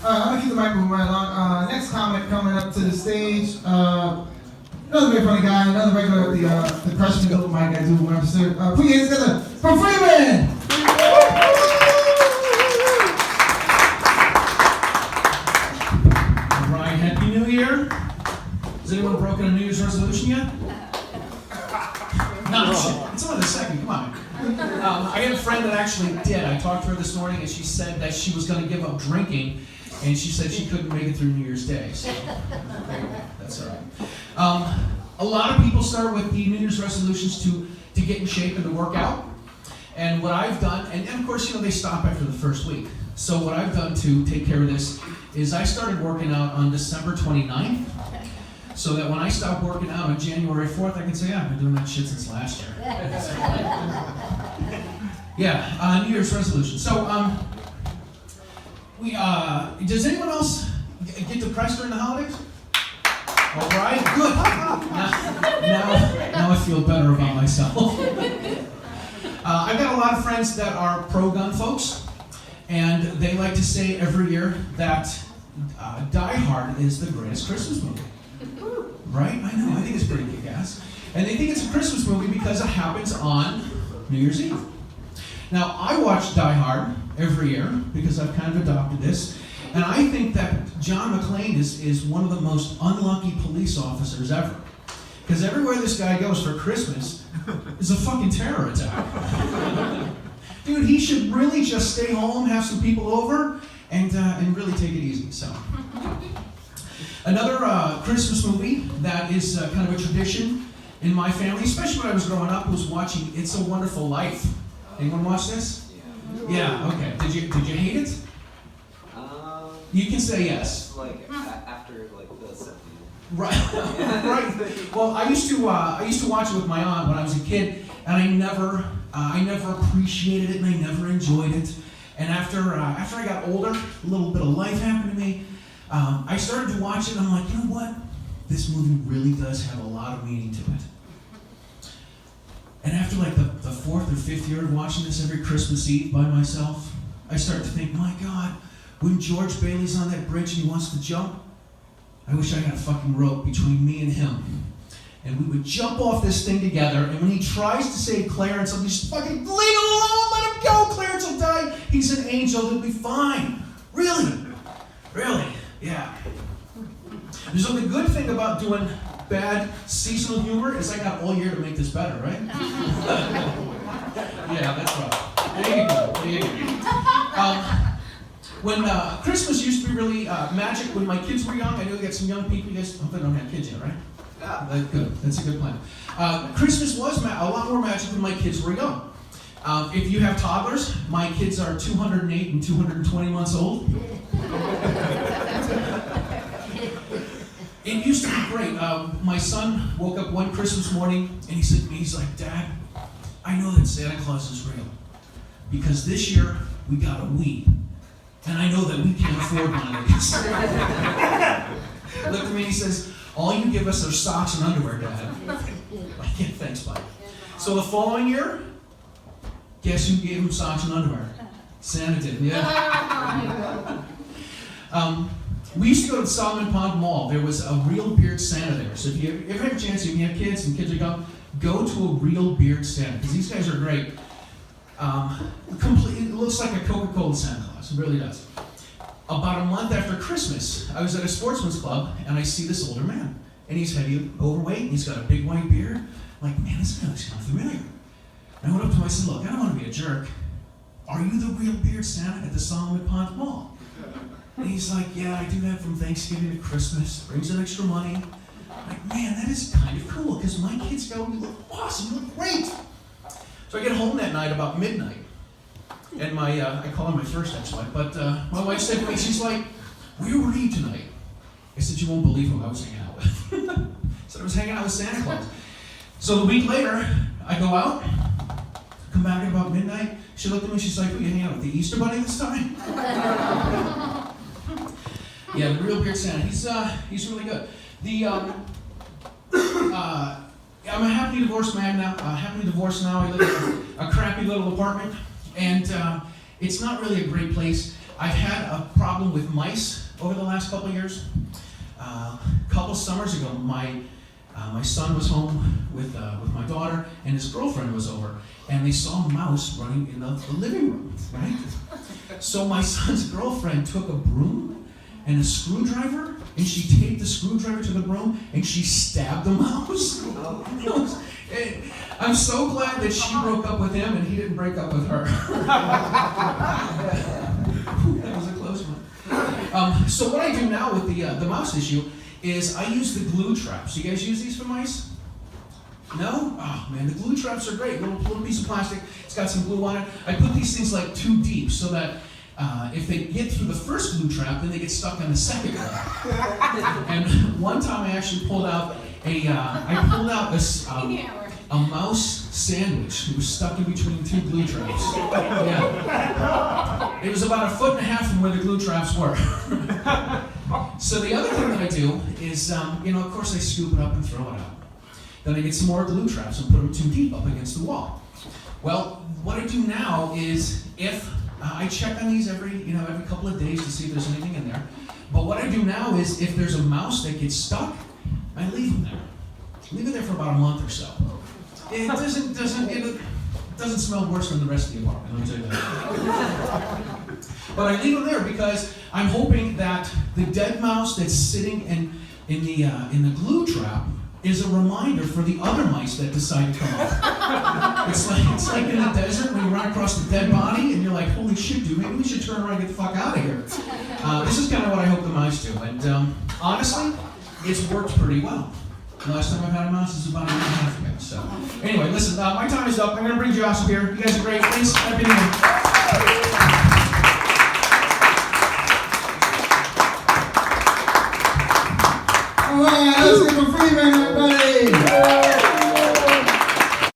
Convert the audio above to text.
I'm gonna keep the mic moving right along. Next comic coming up to the stage. Another very funny guy, another regular at the freshman open mic I do when I'm sir. Put your hands together for Freeman! Alright, Happy New Year. Has anyone broken a New Year's resolution yet? No, it's only the second, come on. I had a friend that actually did. I talked to her this morning and she said that she was going to give up drinking and she said she couldn't make it through New Year's Day. So that's all right. A lot of people start with the New Year's resolutions to get in shape and to work out. And what I've done, and of course, they stop after the first week. So what I've done to take care of this is I started working out on December 29th. So that when I stop working out on January 4th, I can say, yeah, I've been doing that shit since last year. Yeah, New Year's resolution. So, does anyone else get depressed during the holidays? All right, good. Now I feel better about myself. I've got a lot of friends that are pro-gun folks, and they like to say every year that Die Hard is the greatest Christmas movie. Right? I know, I think it's pretty kick-ass. And they think it's a Christmas movie because it happens on New Year's Eve. Now, I watch Die Hard every year because I've kind of adopted this, and I think that John McClane is one of the most unlucky police officers ever. Because everywhere this guy goes for Christmas is a fucking terror attack. Dude, he should really just stay home, have some people over, and really take it easy, so. Another Christmas movie that is kind of a tradition in my family, especially when I was growing up, was watching It's a Wonderful Life. Anyone watch this? Yeah, okay. Did you hate it? You can say yes. Like after the 70s. Right, right. Well, I used to watch it with my aunt when I was a kid, and I never appreciated it, and I never enjoyed it. And after I got older, a little bit of life happened to me. I started to watch it and I'm like, you know what? This movie really does have a lot of meaning to it. And after like the fourth or fifth year of watching this every Christmas Eve by myself, I start to think, my God, when George Bailey's on that bridge and he wants to jump, I wish I had a fucking rope between me and him. And we would jump off this thing together, and when he tries to save Clarence, I'm just fucking, leave him alone, let him go, Clarence will die. He's an angel, he'll be fine. Really? Yeah. So the good thing about doing bad seasonal humor is I got all year to make this better, right? Yeah, that's right. There you go. When Christmas used to be really magic when my kids were young, I know we got some young people, you guys don't have kids yet, right? Yeah. Good, that's a good plan. Christmas was a lot more magic when my kids were young. If you have toddlers, my kids are 208 and 220 months old. It used to be great. My son woke up one Christmas morning and he said to me, he's like, Dad, I know that Santa Claus is real because this year we got a Wii. And I know that we can't afford one of these. Looked at me and he says, all you give us are socks and underwear, Dad. Like, yeah, thanks, bud. So the following year, guess who gave him socks and underwear? Santa did, yeah. We used to go to the Solomon Pond Mall. There was a real beard Santa there. So if you ever have a chance, if you have kids and kids are young, go to a real beard Santa, because these guys are great. It looks like a Coca-Cola Santa Claus. It really does. About a month after Christmas, I was at a sportsman's club, and I see this older man. And he's heavy, overweight, and he's got a big white beard. I'm like, man, this guy looks kind of familiar. And I went up to him, I said, look, I don't want to be a jerk. Are you the real beard Santa at the Solomon Pond Mall? And he's like, yeah, I do that from Thanksgiving to Christmas. Brings in extra money. I'm like, man, that is kind of cool, because my kids go, you look awesome, you look great. So I get home that night about midnight, and I call her my first ex-wife, but my wife said to me, she's like, where were you tonight? I said, you won't believe who I was hanging out with. I said, I was hanging out with Santa Claus. So a week later, I go out, come back at about midnight, she looked at me, she's like, were you hanging out with the Easter Bunny this time? Yeah, the real beard Santa, he's really good. I'm a happily divorced man now. Happily divorced now. I live in a crappy little apartment, and it's not really a great place. I've had a problem with mice over the last couple of years. A couple summers ago, my son was home with my daughter, and his girlfriend was over, and they saw a mouse running in the living room, right? So my son's girlfriend took a broom and a screwdriver, and she taped the screwdriver to the broom, and she stabbed the mouse. I'm so glad that she broke up with him and he didn't break up with her. That was a close one. So what I do now with the mouse issue is I use the glue traps. You guys use these for mice? No? Oh man, the glue traps are great. Little piece of plastic. It's got some glue on it. I put these things like too deep so that if they get through the first glue trap, then they get stuck on the second one. And one time I actually pulled out a mouse sandwich. It was stuck in between two glue traps. Yeah. It was about 1.5 feet from where the glue traps were. So the other thing that I do is, of course I scoop it up and throw it out. Then I get some more glue traps and put them too deep up against the wall. Well, what I do now is if I check on these every couple of days to see if there's anything in there. But what I do now is if there's a mouse that gets stuck, I leave them there. Leave it there for about a month or so. It doesn't smell worse than the rest of the apartment, let me tell you that. But I leave them there because I'm hoping that the dead mouse that's sitting in the glue trap is a reminder for the other mice that decide to come up. It's like in the desert when you run across the dead body and you're like, holy shit, dude, maybe we should turn around and get the fuck out of here. This is kind of what I hope the mice do. And honestly, it's worked pretty well. The last time I've had a mouse is about 1.5 years ago. So anyway, listen, my time is up. I'm going to bring Josh up here. You guys are great. Thanks. Happy New Year. All right, let's hear from Freeman, everybody.